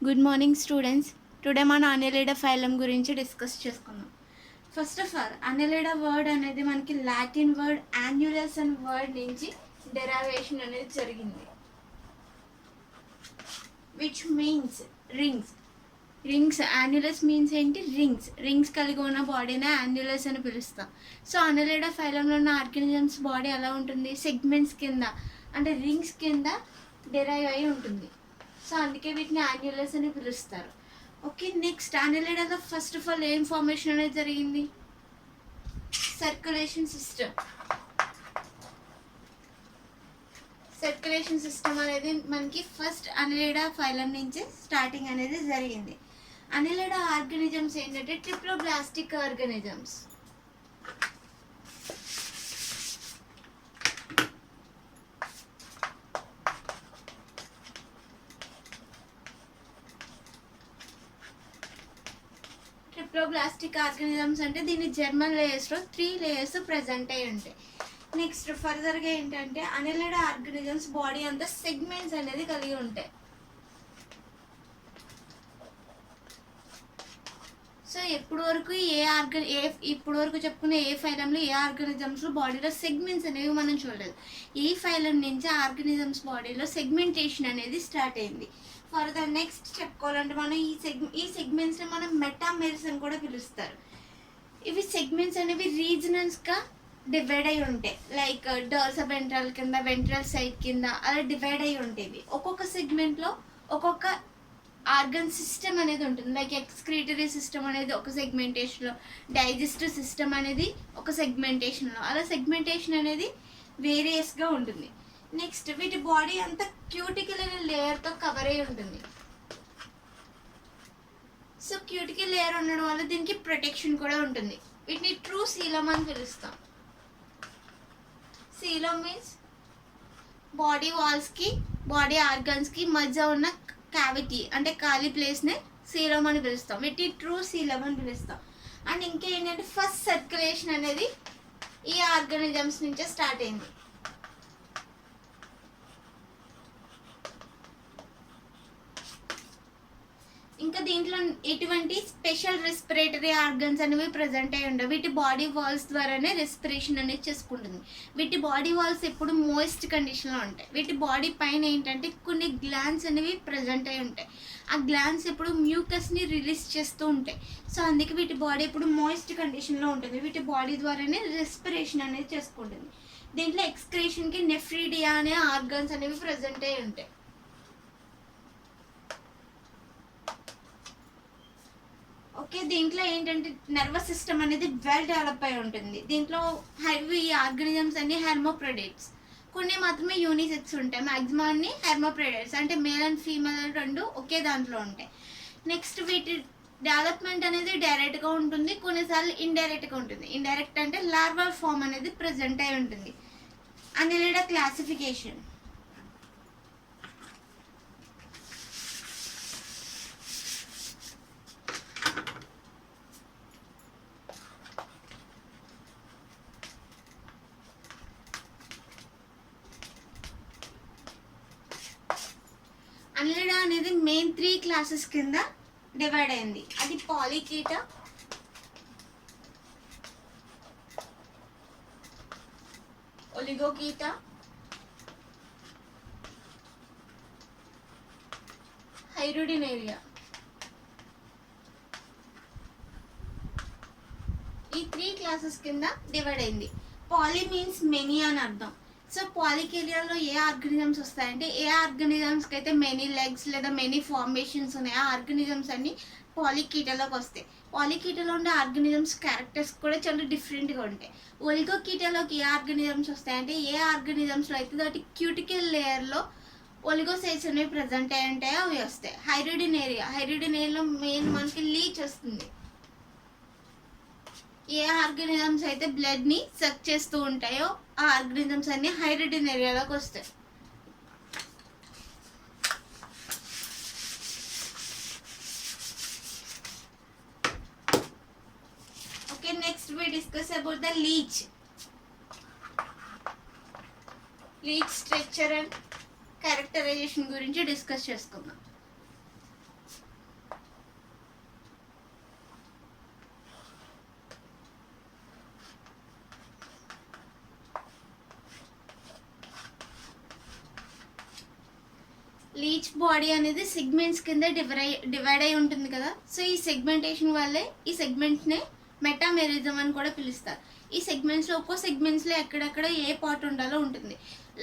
Good morning students. Today మన అనెలిడా phylum గురించి discuss చేసుకుందాం. ఫస్ట్ ఆఫ్ ఆల్ అనెలిడా వర్డ్ అనేది మనకి లాటిన్ వర్డ్ యాన్యులస్ అనే వర్డ్ నుంచి డెరైవేషన్ అనేది జరిగింది, which means rings. Annulus means ఏంటి? రింగ్స్ కలిగి ఉన్న బాడీనే యాన్యులస్ అని పిలుస్తాం. సో అనెలిడా ఫైలంలో ఉన్న ఆర్గానిజమ్స్ బాడీ ఎలా ఉంటుంది? సెగ్మెంట్స్ కింద, అంటే రింగ్స్ కింద డెరైవ్ అయి ఉంటుంది. సో అందుకే వీటిని యాన్యులస్ అని పిలుస్తారు. ఓకే, నెక్స్ట్ అనెలిడాలో ఫస్ట్ ఆఫ్ ఆల్ ఏం ఫార్మేషన్ అనేది జరిగింది? సర్క్యులేషన్ సిస్టమ్ అనేది మనకి ఫస్ట్ అనెలిడా ఫైలం నుంచి స్టార్టింగ్ అనేది జరిగింది. అనెలిడా ఆర్గానిజమ్స్ ఏంటంటే ట్రిప్లోబ్లాస్టిక్ ఆర్గానిజమ్స్. ట్రిప్లోబ్లాస్టిక్ ఆర్గానిజమ్స్ అంటే దీని జర్మన్ లేయర్స్లో 3 లేయర్స్ ప్రజెంట్ అయి ఉంటాయి. నెక్స్ట్ ఫర్దర్గా ఏంటంటే అనెలిడా ఆర్గానిజమ్స్ బాడీ అంతా సెగ్మెంట్స్ అనేది కలిగి ఉంటాయి. సో ఇప్పుడు వరకు చెప్పుకునే ఏ ఫైలంలో ఏ ఆర్గానిజమ్స్లో బాడీలో సెగ్మెంట్స్ అనేవి మనం చూడలేదు. ఈ ఫైలం నుంచి ఆర్గానిజమ్స్ బాడీలో సెగ్మెంటేషన్ అనేది స్టార్ట్ అయింది. ఫర్దర్ నెక్స్ట్ చెప్పుకోవాలంటే మనం ఈ సెగ్మెంట్స్ని మనం మెటామెర్స్ అని కూడా పిలుస్తారు. ఇవి సెగ్మెంట్స్ అనేవి రీజనల్స్గా డివైడ్ అయి ఉంటాయి. లైక్ డోర్సల్ వెంట్రల్ కింద, వెంట్రల్ సైడ్ కింద అలా డివైడ్ అయి ఉంటాయి. ఒక్కొక్క సెగ్మెంట్లో ఒక్కొక్క ఆర్గన్ సిస్టమ్ అనేది ఉంటుంది. లైక్ ఎక్స్క్రీటరీ సిస్టమ్ అనేది ఒక సెగ్మెంటేషన్లో, డైజెస్టివ్ సిస్టమ్ అనేది ఒక సెగ్మెంటేషన్లో, అలా సెగ్మెంటేషన్ అనేది వేరియస్గా ఉంటుంది. నెక్స్ట్ వీటి బాడీ అంతా క్యూటికల్ అనే లేయర్తో కవర్ అయి ఉంటుంది. సో క్యూటికల్ లేయర్ ఉండడం వల్ల దీనికి ప్రొటెక్షన్ కూడా ఉంటుంది. వీటిని ట్రూ సీలం అని పిలుస్తాం. సీలం మీన్స్ బాడీ వాల్స్కి, బాడీ ఆర్గన్స్కి మధ్య ఉన్న క్యావిటీ అంటే ఖాళీ ప్లేస్నే సీలం అని పిలుస్తాం. వీటి ట్రూ సీలం అని పిలుస్తాం. అండ్ ఇంకా ఏంటంటే ఫస్ట్ సర్క్యులేషన్ అనేది ఈ ఆర్గానిజమ్స్ నుంచే స్టార్ట్ అయింది. ఇంకా దీంట్లో ఎటువంటి స్పెషల్ రెస్పిరేటరీ ఆర్గన్స్ అనేవి ప్రజెంట్ అయి ఉండవు. వీటి బాడీ వాల్స్ ద్వారానే రెస్పిరేషన్ అనేది చేసుకుంటుంది. వీటి బాడీ వాల్స్ ఎప్పుడు మోయిస్ట్ కండిషన్లో ఉంటాయి. వీటి బాడీ పైన ఏంటంటే కొన్ని గ్లాండ్స్ అనేవి ప్రజెంట్ అయి ఉంటాయి. ఆ గ్లాండ్స్ ఎప్పుడు మ్యూకస్ని రిలీజ్ చేస్తూ ఉంటాయి. సో అందుకే వీటి బాడీ ఎప్పుడు మోయిస్ట్ కండిషన్లో ఉంటుంది. వీటి బాడీ ద్వారానే రెస్పిరేషన్ అనేది చేసుకుంటుంది. దీంట్లో ఎక్స్క్రీషన్కి నెఫ్రీడియా అనే ఆర్గన్స్ అనేవి ప్రజెంట్ అయి ఉంటాయి. ఓకే, దీంట్లో ఏంటంటే నర్వస్ సిస్టమ్ అనేది వెల్ డెవలప్ అయి ఉంటుంది. దీంట్లో ఈ ఆర్గానిజమ్స్ అన్ని హెర్మోప్రెడేట్స్, కొన్ని మాత్రమే యూనిసెక్స్ ఉంటాయి. మ్యాక్సిమం అన్ని హెర్మోప్రెడేట్స్ అంటే మేల్ అండ్ ఫీమేల్ రెండు ఒకే దాంట్లో ఉంటాయి. నెక్స్ట్ వీటి డెవలప్మెంట్ అనేది డైరెక్ట్గా ఉంటుంది, కొన్నిసార్లు ఇండైరెక్ట్గా ఉంటుంది. ఇండైరెక్ట్ అంటే లార్వల్ ఫామ్ అనేది ప్రజెంట్ అయి ఉంటుంది. అనెలిడా క్లాసిఫికేషన్. అనెలిడా అనేది మెయిన్ 3 క్లాసెస్ కింద డివైడ్ అయింది. అది పాలికీటా, ఒలిగోకీటా, హైరుడినేరియా. ఈ 3 క్లాసెస్ కింద డివైడ్ అయింది. పాలి మీన్స్ మెనీ అని అర్థం. సో పాలికేలియాలో ఏ ఆర్గానిజమ్స్ వస్తాయంటే, ఏ ఆర్గానిజమ్స్కి అయితే మెనీ లెగ్స్ లేదా మెనీ ఫార్మేషన్స్ ఉన్నాయి, ఆ ఆర్గానిజమ్స్ అన్ని పాలికీటాలోకి వస్తాయి. పాలికీటాలో ఉండే ఆర్గానిజమ్స్ క్యారెక్టర్స్ కూడా చాలా డిఫరెంట్గా ఉంటాయి. ఒలిగోకీటాలోకి ఏ ఆర్గానిజమ్స్ వస్తాయంటే, ఏ ఆర్గానిజమ్స్లో అయితే వాటి క్యూటికల్ లేయర్లో ఒలిగోసైట్స్ అనేవి ప్రజెంట్ అయి ఉంటాయో అవి వస్తాయి. హైరుడినేరియాలో మెయిన్ మనకి లీచ్ వస్తుంది. ఏ ఆర్గానిజమ్స్ అయితే బ్లడ్ని సక్ చేస్తూ ఉంటాయో ఆ ఆర్గానిజమ్స్ అన్ని హైరుడినేరియాలోకి వస్తాయి. Okay, next we discuss about the leech structure and characterisation గురించి డిస్కస్ చేసుకుందాం. లీచ్ బాడీ అనేది సెగ్మెంట్స్ కింద డివైడ్ అయి ఉంటుంది కదా. సో ఈ సెగ్మెంటేషన్ వల్లే ఈ సెగ్మెంట్స్ని మెటామెరిజం అని కూడా పిలుస్తారు. ఈ సెగ్మెంట్స్లో ఒక్కో సెగ్మెంట్స్లో ఎక్కడెక్కడ ఏ పార్ట్ ఉండాలో ఉంటుంది.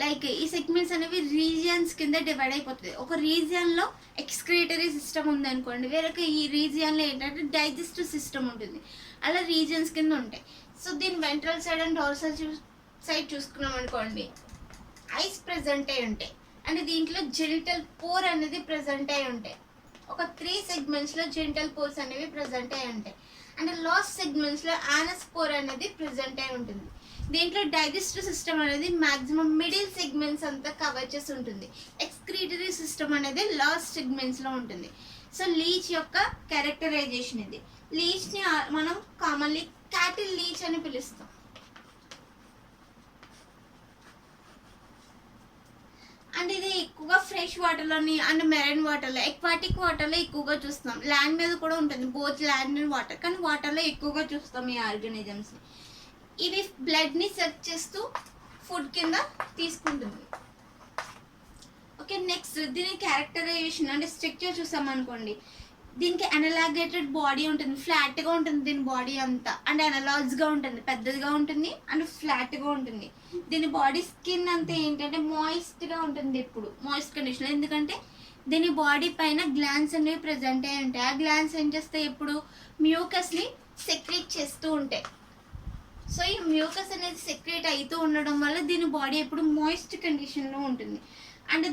లైక్ ఈ సెగ్మెంట్స్ అనేవి రీజియన్స్ కింద డివైడ్ అయిపోతుంది. ఒక రీజియన్లో ఎక్స్క్రీటరీ సిస్టమ్ ఉంది అనుకోండి, వేరొక ఈ రీజియన్లో ఏంటంటే డైజెస్టివ్ సిస్టమ్ ఉంటుంది. అలా రీజియన్స్ కింద ఉంటాయి. సో దీని ventral side and dorsal side చూసుకున్నాం అనుకోండి, ఐస్ ప్రెజెంట్ అయి ఉంటాయి. అండ్ దీంట్లో జెనిటల్ పోర్ అనేది ప్రెజెంట్ అయి ఉంటాయి. ఒక 3 సెగ్మెంట్స్లో జెనిటల్ పోర్స్ అనేవి ప్రెజెంట్ అయి ఉంటాయి. అండ్ లాస్ట్ సెగ్మెంట్స్లో యానస్ పోర్ అనేది ప్రెజెంట్ అయి ఉంటుంది. దీంట్లో డైజెస్టివ్ సిస్టమ్ అనేది మ్యాక్సిమం మిడిల్ సెగ్మెంట్స్ అంతా కవర్ చేసి ఉంటుంది. ఎక్స్క్రీటరీ సిస్టమ్ అనేది లాస్ట్ సెగ్మెంట్స్లో ఉంటుంది. సో లీచ్ యొక్క క్యారెక్టరైజేషన్ ఇది. లీచ్ని మనం కామన్లీ క్యాటిల్ లీచ్ అని పిలుస్తాం. అండ్ ఇది ఎక్కువగా ఫ్రెష్ వాటర్లోని అండ్ మెరైన్ వాటర్లో, ఎక్వాటిక్ వాటర్లో ఎక్కువగా చూస్తాం. ల్యాండ్ మీద కూడా ఉంటుంది, బోత్ ల్యాండ్ అండ్ వాటర్, కానీ వాటర్లో ఎక్కువగా చూస్తాం ఈ ఆర్గానిజమ్స్ని. ఇవి బ్లడ్ని సెర్చ్ చేస్తూ ఫుడ్ కింద తీసుకుంటుంది. ఓకే, నెక్స్ట్ దీని క్యారెక్టరైజేషన్ అంటే స్ట్రక్చర్ చూసామనుకోండి, దీనికి అనలాగేటెడ్ బాడీ ఉంటుంది, ఫ్లాట్గా ఉంటుంది దీని బాడీ అంతా. అండ్ అనలాజ్గా ఉంటుంది, పెద్దదిగా ఉంటుంది అండ్ ఫ్లాట్గా ఉంటుంది. దీని బాడీ స్కిన్ అంతా ఏంటంటే మాయిస్ట్గా ఉంటుంది, ఎప్పుడు మాయిస్ట్ కండిషన్. ఎందుకంటే దీని బాడీ పైన గ్లాన్స్ అనేవి ప్రెజెంట్ అయి ఉంటాయి. ఆ గ్లాన్స్ ఏం చేస్తాయి, ఎప్పుడు మ్యూకస్ని సెక్రేట్ చేస్తూ ఉంటాయి. సో ఈ మ్యూకస్ అనేది సెక్రేట్ అవుతూ ఉండడం వల్ల దీని బాడీ ఎప్పుడు మాయిస్ట్ కండిషన్లో ఉంటుంది. అండ్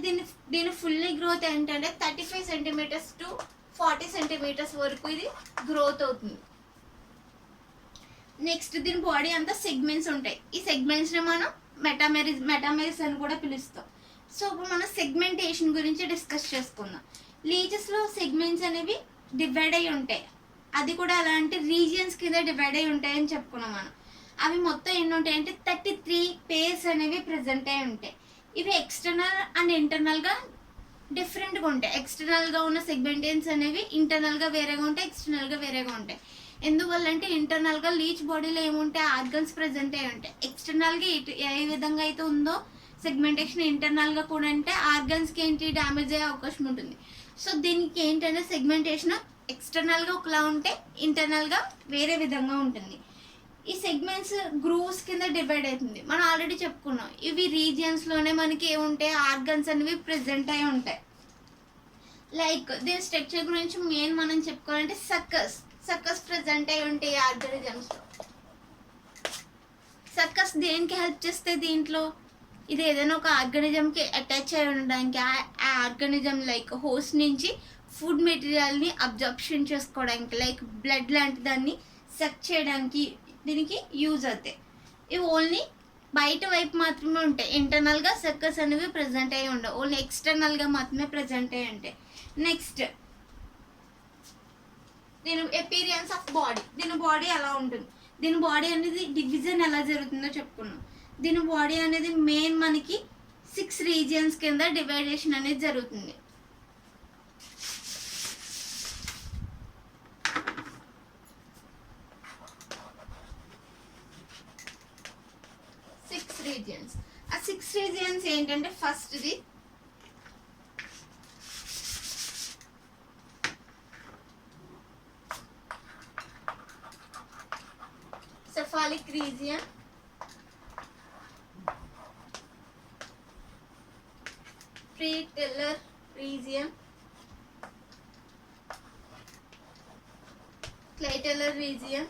దీని ఫుల్లీ గ్రోత్ ఏంటంటే 35 సెంటీమీటర్స్ టు 40 సెంటీమీటర్స్ వరకు ఇది గ్రోత్ అవుతుంది. నెక్స్ట్ దీని బాడీ అంతా సెగ్మెంట్స్ ఉంటాయి. ఈ సెగ్మెంట్స్ని మనం మెటామెరిస్ అని కూడా పిలుస్తాం. సో ఇప్పుడు మనం సెగ్మెంటేషన్ గురించి డిస్కస్ చేసుకుందాం. లీచెస్లో సెగ్మెంట్స్ అనేవి డివైడ్ అయి ఉంటాయి. అది కూడా అలాంటి రీజియన్స్ కింద డివైడ్ అయి ఉంటాయని చెప్పుకున్నాం మనం. అవి మొత్తం ఎన్ని ఉంటాయి అంటే 33 పేర్స్ అనేవి ప్రెజెంట్ అయి ఉంటాయి. ఇవి ఎక్స్టర్నల్ అండ్ ఇంటర్నల్గా డిఫరెంట్గా ఉంటాయి. ఎక్స్టర్నల్గా ఉన్న సెగ్మెంటేన్స్ అనేవి ఇంటర్నల్గా వేరేగా ఉంటాయి, ఎక్స్టర్నల్గా వేరేగా ఉంటాయి. ఎందువల్ల అంటే ఇంటర్నల్గా లీచ్ బాడీలో ఏముంటాయి, ఆర్గన్స్ ప్రెజెంట్ అయి ఉంటాయి. ఎక్స్టర్నల్గా ఏ విధంగా అయితే ఉందో సెగ్మెంటేషన్, ఇంటర్నల్గా కూడా అంటే ఆర్గన్స్కి ఏంటి డ్యామేజ్ అయ్యే అవకాశం ఉంటుంది. సో దీనికి ఏంటంటే సెగ్మెంటేషన్ ఎక్స్టర్నల్గా ఒకలా ఉంటే ఇంటర్నల్గా వేరే విధంగా ఉంటుంది. ఈ సెగ్మెంట్స్ గ్రూవ్స్ కింద డివైడ్ అవుతుంది. మనం ఆల్రెడీ చెప్పుకున్నాం, ఇవి రీజియన్స్లోనే మనకి ఏముంటాయి, ఆర్గన్స్ అనేవి ప్రెజెంట్ అయి ఉంటాయి. లైక్ దీని స్ట్రక్చర్ గురించి మెయిన్ మనం చెప్పుకోవాలంటే సక్కస్ ప్రెజెంట్ అయి ఉంటాయి ఆర్గానిజమ్స్లో. సక్కస్ దేనికి హెల్ప్ చేస్తే దీంట్లో, ఇది ఏదైనా ఒక ఆర్గానిజంకి అటాచ్ అయి ఉండడానికి, ఆ ఆర్గానిజం లైక్ హోస్ట్ నుంచి ఫుడ్ మెటీరియల్ని అబ్జర్ప్షన్ చేసుకోవడానికి, లైక్ బ్లడ్ లాంటి దాన్ని సక్ చేయడానికి దీనికి యూజ్ అవుతాయి. ఇవి ఓన్లీ బయట వైపు మాత్రమే ఉంటాయి. ఇంటర్నల్గా సక్కస్ అనేవి ప్రెజెంట్ అయ్యి ఉండవు, ఓన్లీ ఎక్స్టర్నల్గా మాత్రమే ప్రెజెంట్ అయ్యి ఉంటాయి. నెక్స్ట్ దీని అపీరియన్స్ ఆఫ్ బాడీ. దీని బాడీ ఎలా ఉంటుంది, దీని బాడీ అనేది డివిజన్ ఎలా జరుగుతుందో చెప్పుకున్నాం. దీని బాడీ అనేది మెయిన్ మనకి 6 రీజియన్స్ కింద డివైడేషన్ అనేది జరుగుతుంది. రీజియన్స్. ఆ 6 రీజియన్స్ ఏంటంటే ఫస్ట్ది cephalic region, pretellar region, clitellar region,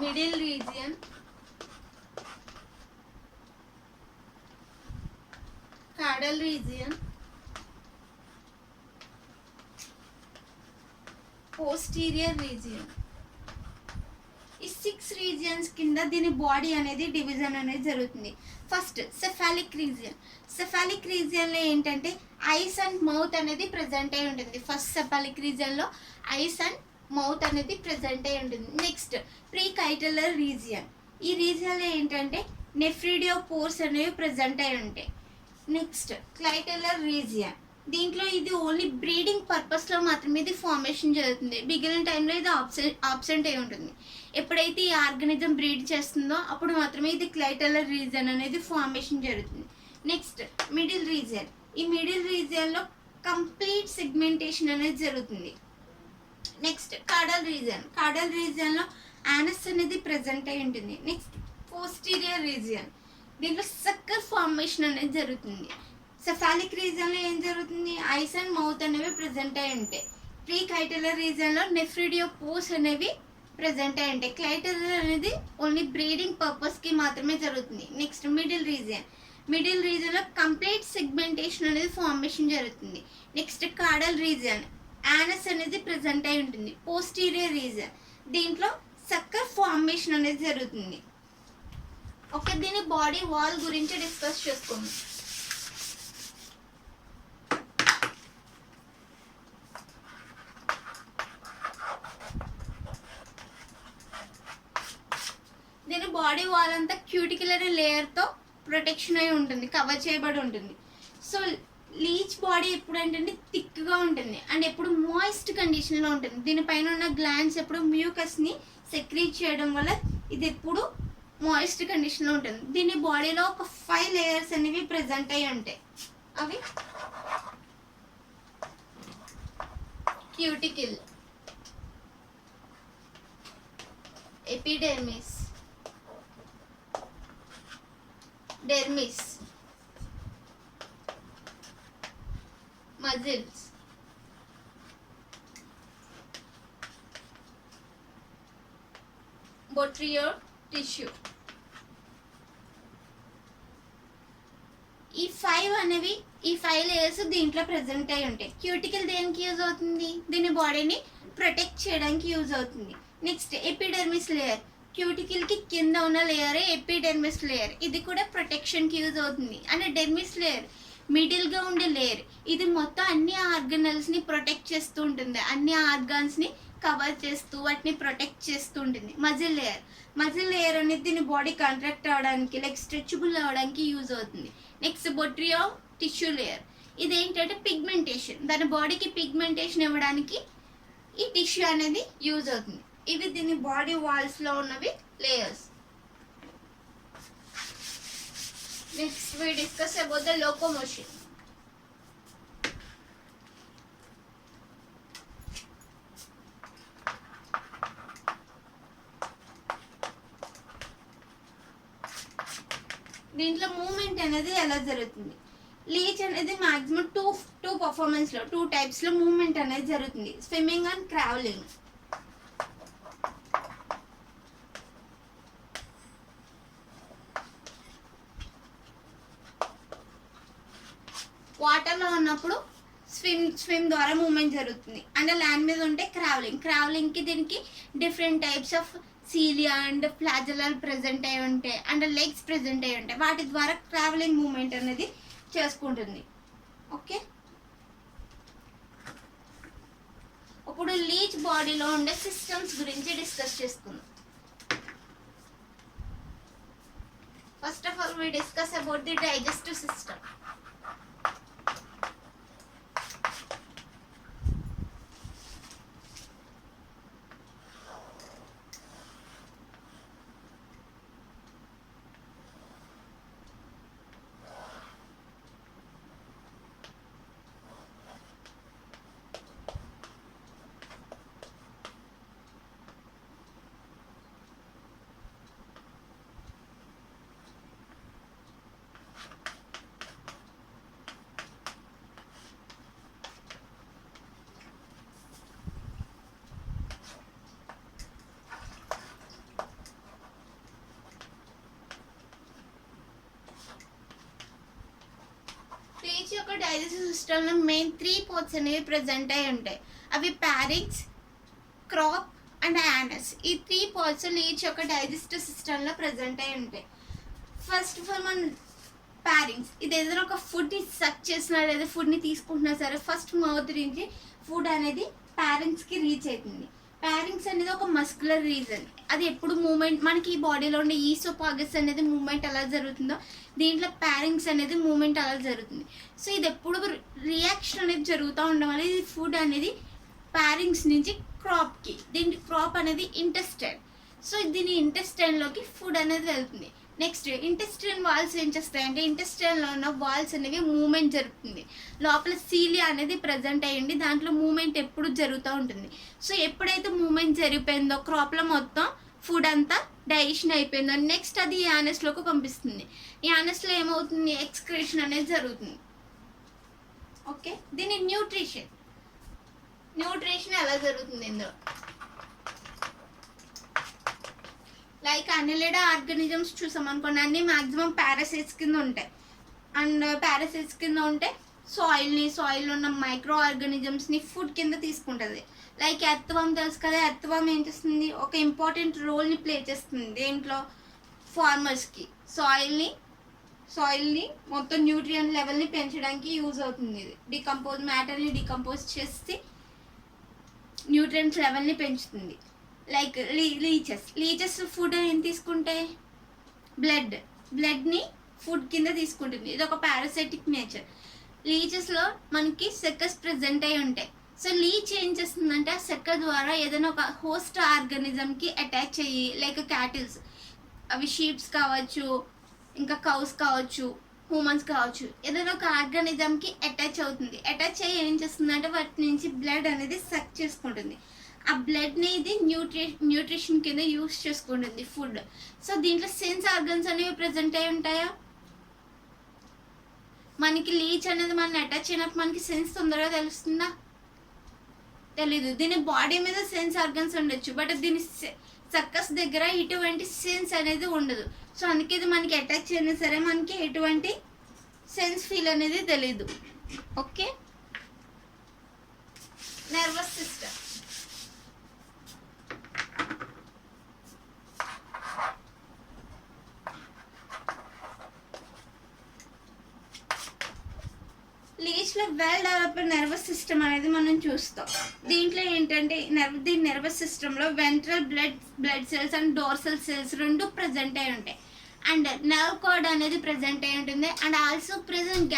middle region, caudal region, posterior region. ఈ 6 రీజియన్స్ కింద దీని బాడీ అనేది డివిజన్ అనేది జరుగుతుంది. First cephalic region. సెఫాలిక్ రీజియన్లో ఏంటంటే ఐస్ అండ్ మౌత్ అనేది ప్రెజెంట్ అయి ఉంటుంది. ఫస్ట్ సెఫాలిక్ రీజియన్లో ఐస్ అండ్ మౌత్ అనేది ప్రెజెంట్ అయి ఉంటుంది. Next preclitellar region. ఈ రీజియన్లో ఏంటంటే నెఫ్రిడియో పోర్స్ అనేవి ప్రెజెంట్ అయి ఉంటాయి. Next clitellar region. దీంట్లో ఇది ఓన్లీ బ్రీడింగ్ పర్పస్లో మాత్రమే ఇది ఫార్మేషన్ జరుగుతుంది. మిగిలిన టైంలో ఇది ఆబ్సెంట్ అయి ఉంటుంది. ఎప్పుడైతే ఈ ఆర్గానిజం బ్రీడ్ చేస్తుందో అప్పుడు మాత్రమే ఇది క్లైటలర్ రీజన్ అనేది ఫార్మేషన్ జరుగుతుంది. Next middle region. ఈ మిడిల్ రీజియన్లో కంప్లీట్ సెగ్మెంటేషన్ అనేది జరుగుతుంది. Next caudal region. కాడల్ రీజియన్లో యానస్ అనేది ప్రెజెంట్ అయి ఉంటుంది. Next posterior region. దీంట్లో సక్కర్ ఫార్మేషన్ అనేది జరుగుతుంది. సెఫాలిక్ రీజియన్లో ఏం జరుగుతుంది? ఐస్ అండ్ మౌత్ అనేవి ప్రెజెంట్ అయి ఉంటాయి. ప్రీ క్లైటలర్ రీజియన్లో నెఫ్రిడియోపోస్ అనేవి ప్రెజెంట్ అయి ఉంటాయి. క్లైటలర్ అనేది ఓన్లీ బ్రీడింగ్ పర్పస్కి మాత్రమే జరుగుతుంది. Next middle region. మిడిల్ రీజియన్లో కంప్లీట్ సెగ్మెంటేషన్ అనేది ఫార్మేషన్ జరుగుతుంది. Next caudal region. యానస్ అనేది ప్రెజెంట్ అయి ఉంటుంది. Posterior region. దీంట్లో సక్కర్ ఫార్మేషన్ అనేది జరుగుతుంది. ఓకే, దీని బాడీ వాల్ గురించి డిస్కస్ చేసుకుందాం. దీని బాడీ వాల్ అంతా క్యూటికులర్ లేయర్తో ప్రొటెక్షన్ అయి ఉంటుంది, కవర్ చేయబడి ఉంటుంది. సో లీచ్ బాడీ ఎప్పుడు ఏంటంటే థిక్గా ఉంటుంది అండ్ ఎప్పుడు మాయిస్ట్ కండిషన్లో ఉంటుంది. దీనిపైన ఉన్న గ్లాండ్స్ ఎప్పుడు మ్యూకస్ని సెక్రీట్ చేయడం వల్ల ఇది ఎప్పుడు మాయిస్ట్ కండిషన్లో ఉంటుంది. దీని బాడీలో ఒక 5 లేయర్స్ అనేవి ప్రెజెంట్ అయి ఉంటాయి. అవి cuticle, epidermis, dermis, muscles, botryoidal tissue. ఈ 5 లేయర్స్ దీంట్లో ప్రెజెంట్ అయి ఉంటాయి. క్యూటికల్ దేనికి యూజ్ అవుతుంది? దీని బాడీని ప్రొటెక్ట్ చేయడానికి యూజ్ అవుతుంది. Next epidermis layer. క్యూటికల్కి కింద ఉన్న లేయరే ఎపిడెర్మిస్ లేయర్. ఇది కూడా ప్రొటెక్షన్కి యూజ్ అవుతుంది. అండ్ డెర్మిస్ లేయర్ మిడిల్గా ఉండే లేయర్. ఇది మొత్తం అన్ని ఆర్గనల్స్ని ప్రొటెక్ట్ చేస్తూ ఉంటుంది, అన్ని ఆర్గాన్స్ని కవర్ చేస్తూ వాటిని ప్రొటెక్ట్ చేస్తూ ఉంటుంది. Muscle layer. మజిల్ లేయర్ అనేది దీని బాడీ కాంట్రాక్ట్ అవ్వడానికి లైక్ స్ట్రెచబుల్ అవ్వడానికి యూజ్ అవుతుంది. Next botryoidal tissue layer. ఇది ఏంటంటే పిగ్మెంటేషన్. దాని బాడీకి పిగ్మెంటేషన్ ఇవ్వడానికి ఈ టిష్యూ అనేది యూజ్ అవుతుంది. ఇవి దీని బాడీ వాల్స్లో ఉన్నవి layers. Next we discuss about the locomotion. దీంట్లో మూమెంట్ అనేది ఎలా జరుగుతుంది? లీచ్ అనేది మాక్సిమం టూ పర్ఫార్మెన్స్లో 2 టైప్స్లో మూమెంట్ అనేది జరుగుతుంది. Swimming and travelling. వాటర్లో ఉన్నప్పుడు స్విమ్ ద్వారా మూమెంట్ జరుగుతుంది. అండ్ ల్యాండ్ మీద ఉంటే క్రావెలింగ్కి దీనికి different types of cilia and ఫ్లాజెలాలు ప్రెజెంట్ అయి ఉంటాయి అండ్ లెగ్స్ ప్రెజెంట్ అయి ఉంటాయి. వాటి ద్వారా ట్రావెలింగ్ మూమెంట్ అనేది చేసుకుంటుంది. ఓకే, ఇప్పుడు లీచ్ బాడీలో ఉండే సిస్టమ్స్ గురించి డిస్కస్ చేసుకుందాం. First of all we discuss about the digestive system. Leach యొక్క డైజెస్టివ్ సిస్టంలో మెయిన్ 3 పార్ట్స్ అనేవి ప్రెజెంట్ అయి ఉంటాయి. అవి ప్యారింక్స్, క్రాప్ అండ్ యానస్. ఈ 3 పార్ట్స్ లీచ్ యొక్క డైజెస్టివ్ సిస్టంలో ప్రెజెంట్ అయి ఉంటాయి. ఫస్ట్ ఆఫ్ ఆల్ మన ప్యారింక్స్. ఇది ఏదైనా ఒక ఫుడ్ని సక్ చేసినా లేదా ఫుడ్ని తీసుకుంటున్నా సరే ఫస్ట్ మౌత్ నుంచి ఫుడ్ అనేది ప్యారింక్స్కి రీచ్ అవుతుంది. ప్యారింక్స్ అనేది ఒక మస్కులర్ రీజన్. అది ఎప్పుడు మూమెంట్ మనకి ఈ బాడీలో ఉండే ఈసోపాగస్ అనేది మూమెంట్ ఎలా జరుగుతుందో దీంట్లో ప్యారింగ్స్ అనేది మూమెంట్ అలా జరుగుతుంది. సో ఇది ఎప్పుడు రియాక్షన్ అనేది జరుగుతూ ఉండడం వల్ల ఇది ఫుడ్ అనేది ప్యారింగ్స్ నుంచి క్రాప్కి, దీనికి క్రాప్ అనేది ఇంటెస్టైన్. సో దీని ఇంటెస్టైన్లోకి ఫుడ్ అనేది వెళ్తుంది. నెక్స్ట్ ఇంటెస్టైన్ వాల్స్ ఏం చేస్తాయంటే ఇంటెస్టైన్లో ఉన్న వాల్స్ అనేవి మూమెంట్ జరుగుతుంది. లోపల సీలియా అనేది ప్రజెంట్ అయ్యింది, దాంట్లో మూమెంట్ ఎప్పుడు జరుగుతూ ఉంటుంది. సో ఎప్పుడైతే మూమెంట్ జరిగిపోయిందో క్రాప్లో మొత్తం ఫుడ్ అంతా డైజెషన్ అయిపోయిందో నెక్స్ట్ అది యానస్లోకి పంపిస్తుంది. యానస్లో ఏమవుతుంది, ఎక్స్క్రీషన్ అనేది జరుగుతుంది. ఓకే, దీని న్యూట్రిషన్ ఎలా జరుగుతుంది ఇందులో, లైక్ అనిలిడా ఆర్గానిజమ్స్ చూసాం అనుకోండి, అన్నీ మ్యాక్సిమం పారాసైట్స్ కింద ఉంటాయి. అండ్ పారాసైట్స్ కింద ఉంటే సాయిల్లో ఉన్న మైక్రో ఆర్గానిజమ్స్ని ఫుడ్ కింద తీసుకుంటుంది. లైక్ ఎర్త్వామ్ తెలుసు కదా, ఎర్త్వామ్ ఏం చేస్తుంది, ఒక ఇంపార్టెంట్ రోల్ని ప్లే చేస్తుంది దేంట్లో, ఫార్మర్స్కి సాయిల్ని మొత్తం న్యూట్రియం లెవెల్ని పెంచడానికి యూజ్ అవుతుంది. ఇది మ్యాటర్ని డికంపోజ్ చేసి న్యూట్రియంట్స్ లెవెల్ని పెంచుతుంది. లైక్ లీచెస్ ఫుడ్ ఏం తీసుకుంటే బ్లడ్ని ఫుడ్ కింద తీసుకుంటుంది. ఇది ఒక పారాసైటిక్ నేచర్. లీచెస్లో మనకి సెక్కస్ ప్రెజెంట్ అయి ఉంటాయి. సో లీచ్ ఏం చేస్తుందంటే ఆ సెక్క ద్వారా ఏదైనా ఒక హోస్ట్ ఆర్గానిజంకి అటాచ్ అయ్యి, లైక్ క్యాటిల్స్, అవి షీప్స్ కావచ్చు, ఇంకా కౌస్ కావచ్చు, హ్యూమన్స్ కావచ్చు, ఏదైనా ఒక ఆర్గానిజంకి అటాచ్ అవుతుంది. అటాచ్ అయ్యి ఏం చేస్తుందంటే వాటి నుంచి బ్లడ్ అనేది సక్ చేసుకుంటుంది. ఆ బ్లడ్ని ఇది న్యూట్రిషన్ కింద యూస్ చేసుకుంటుంది ఫుడ్. సో దీంట్లో సెన్స్ ఆర్గన్స్ అనేవి ప్రజెంట్ అయి ఉంటాయా, మనకి లీచ్ అనేది మనం అటాచ్ అయినప్పుడు మనకి సెన్స్ తొందరగా తెలుస్తుందా, తెలీదు. దీని బాడీ మీద సెన్స్ ఆర్గన్స్ ఉండొచ్చు, బట్ దీని సక్కస్ దగ్గర ఎటువంటి సెన్స్ అనేది ఉండదు. సో అందుకే ఇది మనకి అటాచ్ అయినా సరే మనకి ఎటువంటి సెన్స్ ఫీల్ అనేది తెలీదు. Okay, nervous system. లీచ్లో వెల్ డెవలప్డ్ నర్వస్ సిస్టమ్ అనేది మనం చూస్తాం. దీంట్లో ఏంటంటే దీని నర్వస్ సిస్టంలో ventral blood cells and dorsal cells రెండు ప్రజెంట్ అయి ఉంటాయి. అండ్ నర్వ్ కార్డ్ అనేది ప్రజెంట్ అయి ఉంటుంది. And also present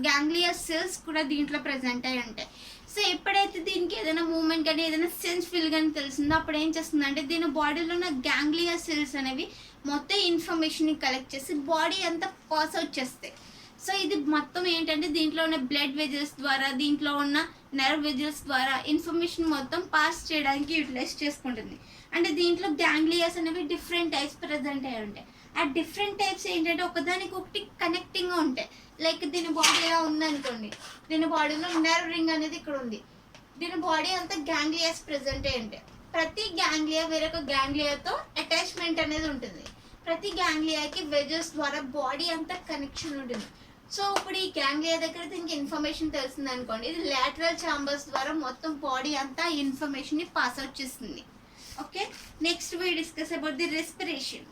ganglia cells కూడా దీంట్లో ప్రజెంట్ అయి ఉంటాయి. సో ఎప్పుడైతే దీనికి ఏదైనా మూమెంట్ కానీ ఏదైనా సెన్స్ ఫీల్ కానీ తెలిసిందో అప్పుడు ఏం చేస్తుందంటే దీని బాడీలో ఉన్న గ్యాంగ్లియా సెల్స్ అనేవి మొత్తం ఇన్ఫర్మేషన్ని కలెక్ట్ చేసి బాడీ అంతా పాస్ అవుట్ చేస్తాయి. సో ఇది మొత్తం ఏంటంటే దీంట్లో ఉన్న బ్లడ్ వెజల్స్ ద్వారా, దీంట్లో ఉన్న నర్వ్ వెజల్స్ ద్వారా ఇన్ఫర్మేషన్ మొత్తం పాస్ చేయడానికి యూటిలైజ్ చేసుకుంటుంది. అంటే దీంట్లో గ్యాంగ్లియాస్ అనేవి డిఫరెంట్ టైప్స్ ప్రజెంట్ అయి ఉంటాయి. ఆ డిఫరెంట్ టైప్స్ ఏంటంటే ఒకదానికి ఒకటి కనెక్టింగ్గా ఉంటాయి. లైక్ దీని బాడీ ఎలా ఉందనుకోండి, దీని బాడీలో నర్వ్ రింగ్ అనేది ఇక్కడ ఉంది, దీని బాడీ అంతా గ్యాంగ్లియాస్ ప్రజెంట్ అయి ఉంటాయి. ప్రతి గ్యాంగ్లియా వేరొక గ్యాంగ్లియాతో అటాచ్మెంట్ అనేది ఉంటుంది. ప్రతి గ్యాంగ్లియాకి వెజల్స్ ద్వారా బాడీ అంతా కనెక్షన్ ఉంటుంది. సో ఇప్పుడు ఈ గ్యాంగ్లియా దగ్గర దీనికి ఇన్ఫర్మేషన్ తెలిసింది అనుకోండి, ఇది లాటరల్ ఛాంబర్స్ ద్వారా మొత్తం బాడీ అంతా ఇన్ఫర్మేషన్ని పాస్ అవుట్ చేస్తుంది. Okay, next we discuss about the respiration.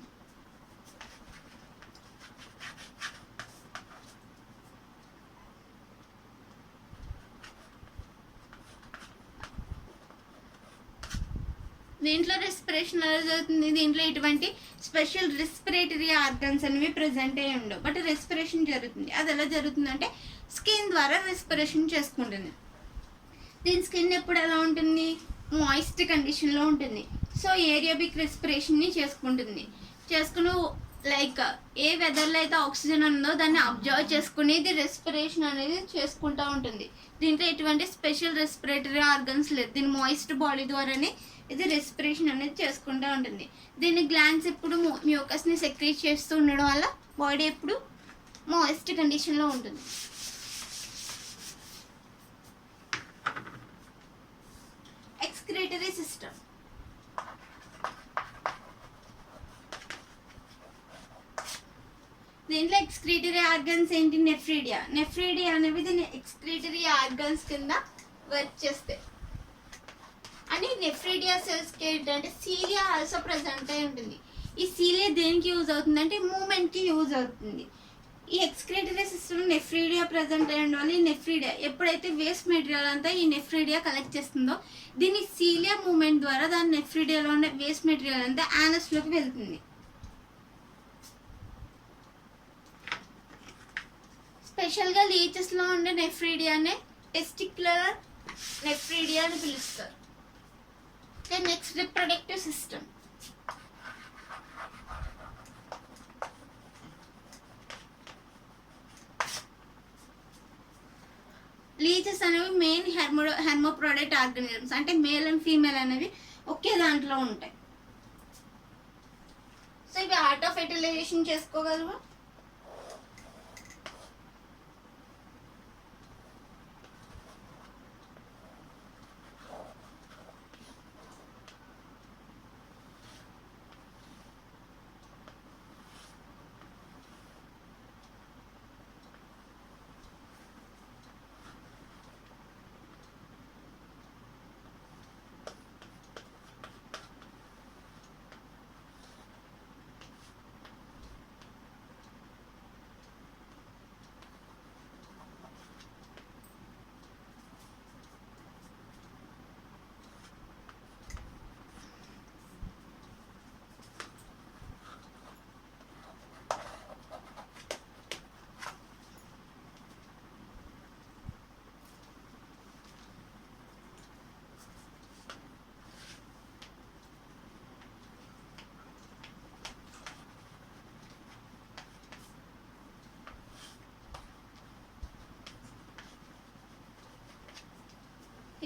దీంట్లో రెస్పిరేషన్ ఎలా జరుగుతుంది, దీంట్లో ఇటువంటి స్పెషల్ రెస్పిరేటరీ ఆర్గన్స్ అనేవి ప్రజెంట్ అయ్యి ఉండవు, బట్ రెస్పిరేషన్ జరుగుతుంది. అది ఎలా జరుగుతుంది అంటే స్కిన్ ద్వారా రెస్పిరేషన్ చేసుకుంటుంది. దీని స్కిన్ ఎప్పుడు ఎలా ఉంటుంది, మాయిస్ట్ కండిషన్లో ఉంటుంది. సో ఏరియాబిక్ రెస్పిరేషన్ని చేసుకుని లైక్ ఏ వెదర్లో అయితే ఆక్సిజన్ ఉందో దాన్ని అబ్జర్వ్ చేసుకుని ఇది రెస్పిరేషన్ అనేది చేసుకుంటూ ఉంటుంది. దీంట్లో ఎటువంటి స్పెషల్ రెస్పిరేటరీ ఆర్గన్స్ లేదు, దీని మాయిస్ట్ బాడీ ద్వారానే ఇది రెస్పిరేషన్ అనేది చేసుకుంటూ ఉంటుంది. దీని గ్లాండ్స్ ఎప్పుడు మ్యూకస్ని సెక్రీట్ చేస్తూ ఉండడం వల్ల బాడీ ఎప్పుడు మాయిస్ట్ కండిషన్లో ఉంటుంది. Excretory system. దీంట్లో ఎక్స్క్రీటరీ ఆర్గన్స్ ఏంటి, నెఫ్రీడియా అనేవి దీని ఎక్స్క్రీటరీ ఆర్గన్స్ కింద వర్క్ చేస్తాయి. అని నెఫ్రీడియా సెల్స్కి ఏంటంటే సీలియా ఆల్సో ప్రజెంట్ అయి ఉంటుంది. ఈ సీలియా దేనికి యూజ్ అవుతుంది అంటే మూమెంట్కి యూజ్ అవుతుంది. ఈ ఎక్స్క్రీటరీ సిస్టమ్ నెఫ్రీడియా ప్రజెంట్ అయ్యడం వల్ల ఈ నెఫ్రీడియా ఎప్పుడైతే వేస్ట్ మెటీరియల్ అంతా ఈ నెఫ్రీడియా కలెక్ట్ చేస్తుందో దీని సీలియా మూమెంట్ ద్వారా దాని నెఫ్రీడియాలో ఉండే వేస్ట్ మెటీరియల్ అంతా యానస్లోకి వెళ్తుంది. స్పెషల్గా లీచెస్లో ఉండే నెఫ్రీడియానే టెస్టిక్యులర్ నెఫ్రీడియా అని పిలుస్తారు. Next reproductive system. లీచెస్ అనేవి మెయిన్ హెర్మోప్రోడక్ట్ ఆర్గానిజమ్స్, అంటే మేల్ అండ్ ఫీమేల్ అనేవి ఒకే దాంట్లో ఉంటాయి. సో ఇవి ఆటో ఫెర్టిలైజేషన్ చేసుకోగలవా?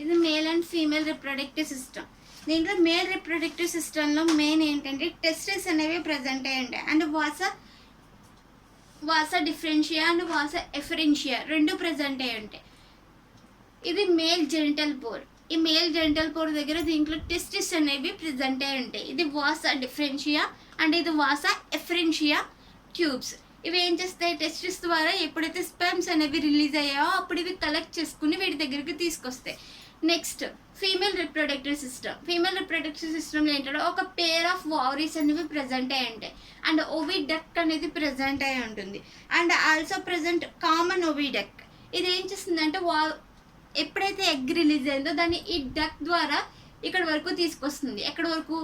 ఇది male and female reproductive system. దీంట్లో మేల్ రిప్రొడక్టివ్ సిస్టంలో మెయిన్ ఏంటంటే టెస్టిస్ అనేవి ప్రజెంట్ అయ్యి ఉంటాయి. And vasa deferentia and vasa efferentia రెండు ప్రజెంట్ అయ్యి ఉంటాయి. ఇది మేల్ జెనిటల్ పోర్. ఈ మేల్ జెనిటల్ పోర్ దగ్గర దీంట్లో టెస్టిస్ అనేవి ప్రజెంట్ అయ్యి ఉంటాయి. ఇది వాసా డిఫరెన్షియా అండ్ ఇది వాసా ఎఫరెన్షియా ట్యూబ్స్. ఇవి ఏం చేస్తాయి, టెస్టిస్ ద్వారా ఎప్పుడైతే స్పెర్మ్స్ అనేవి రిలీజ్ అయ్యాయో అప్పుడు ఇవి కలెక్ట్ చేసుకుని వీటి దగ్గరికి తీసుకొస్తాయి. Next female reproductive system. Female reproductive సిస్టమ్లో ఏంటంటే ఒక పేర్ ఆఫ్ వారీస్ అనేవి ప్రజెంట్ అయ్యి ఉంటాయి అండ్ ఓవిడక్ట్ అనేది ప్రజెంట్ అయ్యి ఉంటుంది. And also present common oviduct. ఇది ఏం చేస్తుందంటే ఎప్పుడైతే ఎగ్ రిలీజ్ అయిందో దాన్ని ఈ డక్ ద్వారా ఇక్కడ వరకు తీసుకొస్తుంది. ఎక్కడ వరకు,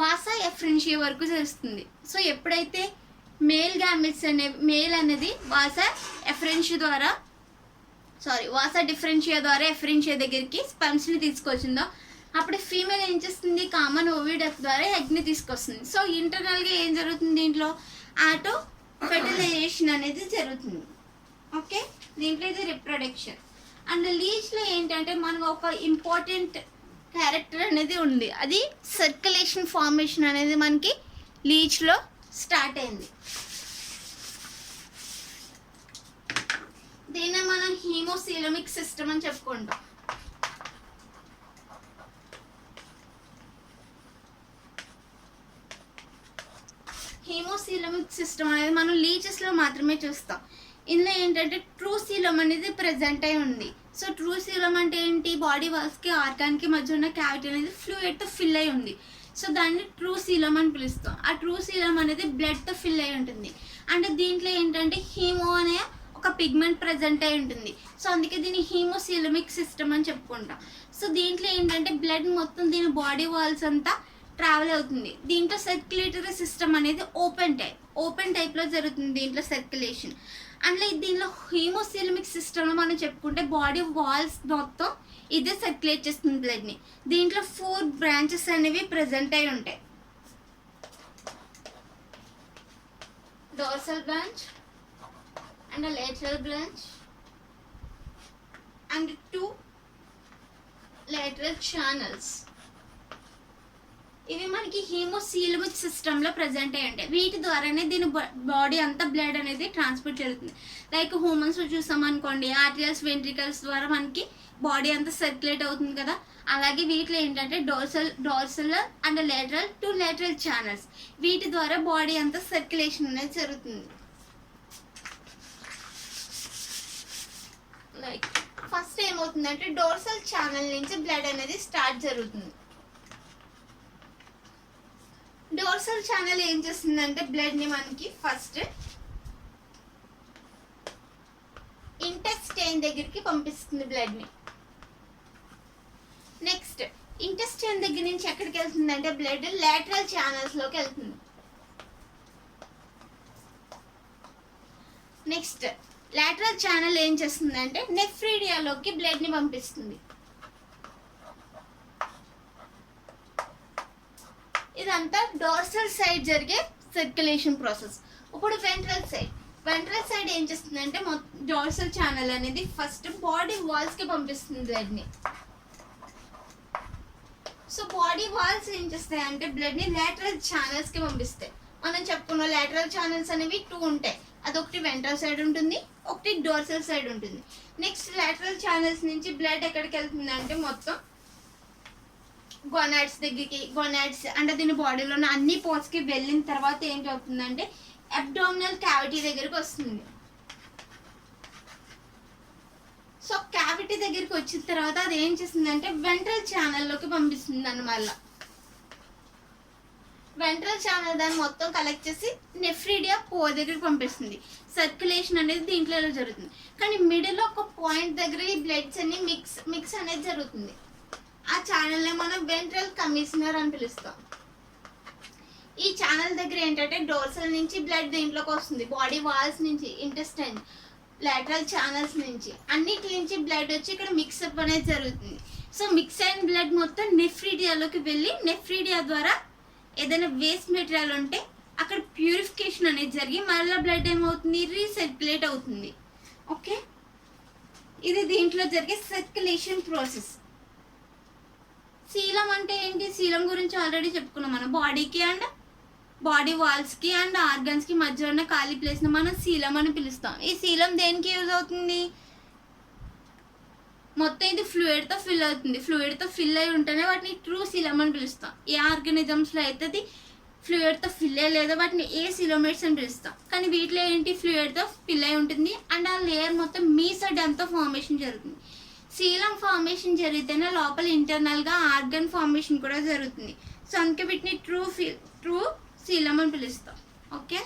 వాసా ఎఫరెన్షియా వరకు చేస్తుంది. సో ఎప్పుడైతే మేల్ గ్యామెట్స్ మేల్ అనేది వాసా డిఫరెన్షియా ద్వారా ఎఫరెన్షియా దగ్గరికి స్పర్మ్స్ని తీసుకొచ్చిందో అప్పుడు ఫీమేల్ ఏం చేస్తుంది, కామన్ ఓవిడక్ట్ ద్వారా ఎగ్ని తీసుకొస్తుంది. సో ఇంటర్నల్గా ఏం జరుగుతుంది, దీంట్లో ఆటో ఫెర్టిలైజేషన్ అనేది జరుగుతుంది. ఓకే, దీంట్లో ఇది రిప్రొడక్షన్. అండ్ లీచ్లో ఏంటంటే మనం ఒక ఇంపార్టెంట్ క్యారెక్టర్ అనేది ఉంది, అది సర్క్యులేషన్ ఫార్మేషన్ అనేది మనకి లీచ్లో స్టార్ట్ అయింది. దీన్ని మనం హీమోసీలమిక్ సిస్టమ్ అని చెప్పుకుంటాం. హీమోసీలమిక్ సిస్టమ్ అనేది మనం లీచెస్లో మాత్రమే చూస్తాం. ఇందులో ఏంటంటే ట్రూ సీలం అనేది ప్రెజెంట్ అయి ఉంది. సో ట్రూ సీలం అంటే ఏంటి, బాడీ వాల్స్కి ఆర్గాన్కి మధ్య ఉన్న క్యావిటీ అనేది ఫ్లూయిడ్తో ఫిల్ అయి ఉంది. సో దాన్ని ట్రూ సీలం అని పిలుస్తాం. ఆ ట్రూ సీలం అనేది బ్లడ్తో ఫిల్ అయి ఉంటుంది. అంటే దీంట్లో ఏంటంటే హీమో అనే ఒక పిగ్మెంట్ ప్రజెంట్ అయి ఉంటుంది. సో అందుకే దీన్ని హీమోసీలమిక్ సిస్టమ్ అని చెప్పుకుంటాం. సో దీంట్లో ఏంటంటే బ్లడ్ మొత్తం దీని బాడీ వాల్స్ అంతా ట్రావెల్ అవుతుంది. దీంట్లో సర్క్యులేటరీ సిస్టమ్ అనేది ఓపెన్ టైప్లో జరుగుతుంది దీంట్లో సర్క్యులేషన్. అంటే దీనిలో హీమోసీలమిక్ సిస్టమ్లో మనం చెప్పుకుంటే బాడీ వాల్స్ మొత్తం ఇదే సర్క్యులేట్ చేస్తుంది బ్లడ్ని. దీంట్లో 4 బ్రాంచెస్ అనేవి ప్రజెంట్ అయి ఉంటాయి. Dorsal branch and lateral branch and 2 lateral channels. ఇవి మనకి హీమోసీలమిక్ సిస్టంలో ప్రజెంట్ అయ్యి ఉంటాయి. వీటి ద్వారానే దీని బాడీ అంతా బ్లడ్ అనేది ట్రాన్స్పోర్ట్ జరుగుతుంది. లైక్ హ్యూమన్స్లో చూసామనుకోండి, ఆర్టిరియల్స్ వెంట్రికల్స్ ద్వారా మనకి బాడీ అంతా సర్క్యులేట్ అవుతుంది కదా, అలాగే వీటిలో ఏంటంటే dorsal and lateral 2 lateral channels. వీటి ద్వారా బాడీ అంతా సర్క్యులేషన్ అనేది జరుగుతుంది. లైక్ ఫస్ట్ ఏమవుతుందంటే డోర్సల్ ఛానల్ నుంచి బ్లడ్ అనేది స్టార్ట్ జరుగుతుంది. డోర్సల్ ఛానల్ ఏం చేస్తుందంటే బ్లడ్ని మనకి ఫస్ట్ ఇంటెస్టైన్ దగ్గరికి పంపిస్తుంది బ్లడ్ని. నెక్స్ట్ ఇంటెస్టైన్ దగ్గర నుంచి ఎక్కడికి వెళ్తుంది అంటే బ్లడ్ లాటరల్ ఛానల్స్లోకి వెళ్తుంది. నెక్స్ట్ లాటరల్ ఛానల్ ఏం చేస్తుంది అంటే నెఫ్రీడియాలోకి బ్లడ్ని పంపిస్తుంది. ఇదంతా డార్సల్ సైడ్ జరిగే సర్క్యులేషన్ ప్రాసెస్. ఇప్పుడు వెంట్రల్ సైడ్ ఏం చేస్తుంది అంటే డార్సల్ ఛానల్ అనేది ఫస్ట్ బాడీ వాల్స్కి పంపిస్తుంది బ్లడ్ని. సో బాడీ వాల్స్ ఏం చేస్తాయి అంటే బ్లడ్ని లాటరల్ ఛానల్స్కి పంపిస్తాయి. మనం చెప్పుకున్న లాటరల్ ఛానల్స్ అనేవి 2 ఉంటాయి. అదొకటి వెంట్రల్ సైడ్ ఉంటుంది, ఒకటి డార్సల్ సైడ్ ఉంటుంది. నెక్స్ట్ లాటరల్ ఛానల్స్ నుంచి బ్లడ్ ఎక్కడికి వెళ్తుంది అంటే మొత్తం గొనాడ్స్ దగ్గరికి, గొనాడ్స్ అంటే దీని బాడీలో ఉన్న అన్ని పోర్ట్స్కి వెళ్ళిన తర్వాత ఏం అవుతుందంటే అబ్డామినల్ క్యావిటీ దగ్గరికి వస్తుంది. సో క్యావిటీ దగ్గరికి వచ్చిన తర్వాత అది ఏం చేస్తుందంటే వెంట్రల్ ఛానల్లోకి పంపిస్తుంది అన్నమాట. వెంట్రల్ ఛానల్ దాన్ని మొత్తం కలెక్ట్ చేసి నెఫ్రీడియా పోర్ దగ్గరికి పంపిస్తుంది. సర్క్యులేషన్ అనేది దీంట్లో జరుగుతుంది. కానీ మిడిల్లో ఒక పాయింట్ దగ్గర ఈ బ్లడ్స్ అన్ని మిక్స్ అనేది జరుగుతుంది. ఆ ఛానల్ని మనం వెంట్రల్ కమిషనర్ అని పిలుస్తాం. ఈ ఛానల్ దగ్గర ఏంటంటే డోర్సల్ నుంచి బ్లడ్ దీంట్లోకి వస్తుంది, బాడీ వాల్స్ నుంచి, ఇంటెస్టైన్, లాటరల్ ఛానల్స్ నుంచి, అన్నిటి నుంచి బ్లడ్ వచ్చి ఇక్కడ మిక్సప్ అనేది జరుగుతుంది. సో మిక్స్ అయిన బ్లడ్ మొత్తం నెఫ్రీడియాలోకి వెళ్ళి నెఫ్రీడియా ద్వారా ఏదైనా వేస్ట్ మెటీరియల్ ఉంటే అక్కడ ప్యూరిఫికేషన్ అనేది జరిగి మళ్ళీ బ్లడ్ ఏమవుతుంది, రీసర్క్యులేట్ అవుతుంది. ఓకే, ఇది దీంట్లో జరిగే సర్క్యులేషన్ ప్రాసెస్. శీలం అంటే ఏంటి? శీలం గురించి ఆల్రెడీ చెప్పుకున్నాం. మనం బాడీకి అండ్ బాడీ వాల్స్కి అండ్ ఆర్గన్స్కి మధ్య ఉన్న ఖాళీ ప్లేస్ని మనం శీలం అని పిలుస్తాం. ఈ శీలం దేనికి యూజ్ అవుతుంది? మొత్తం ఇది ఫ్లూయిడ్తో ఫిల్ అవుతుంది. ఫ్లూయిడ్తో ఫిల్ అయి ఉంటేనే వాటిని ట్రూ శీలం అని పిలుస్తాం. ఏ ఆర్గానిజమ్స్లో అయితే అది ఫ్లూయిడ్తో ఫిల్ అయ్యలేదో వాటిని ఏ సిలోమేట్స్ అని పిలుస్తాం. కానీ వీటిలో ఏంటి, ఫ్లూయిడ్తో ఫిల్ అయి ఉంటుంది అండ్ ఆ లేయర్ మొత్తం మీసోడర్మ్తో ఫార్మేషన్ జరుగుతుంది. సీలం ఫార్మేషన్ జరిగితేనే లోపల ఇంటర్నల్గా ఆర్గన్ ఫార్మేషన్ కూడా జరుగుతుంది. సో అందుకే వీటిని ట్రూ సీలం అని పిలుస్తాం. ఓకే.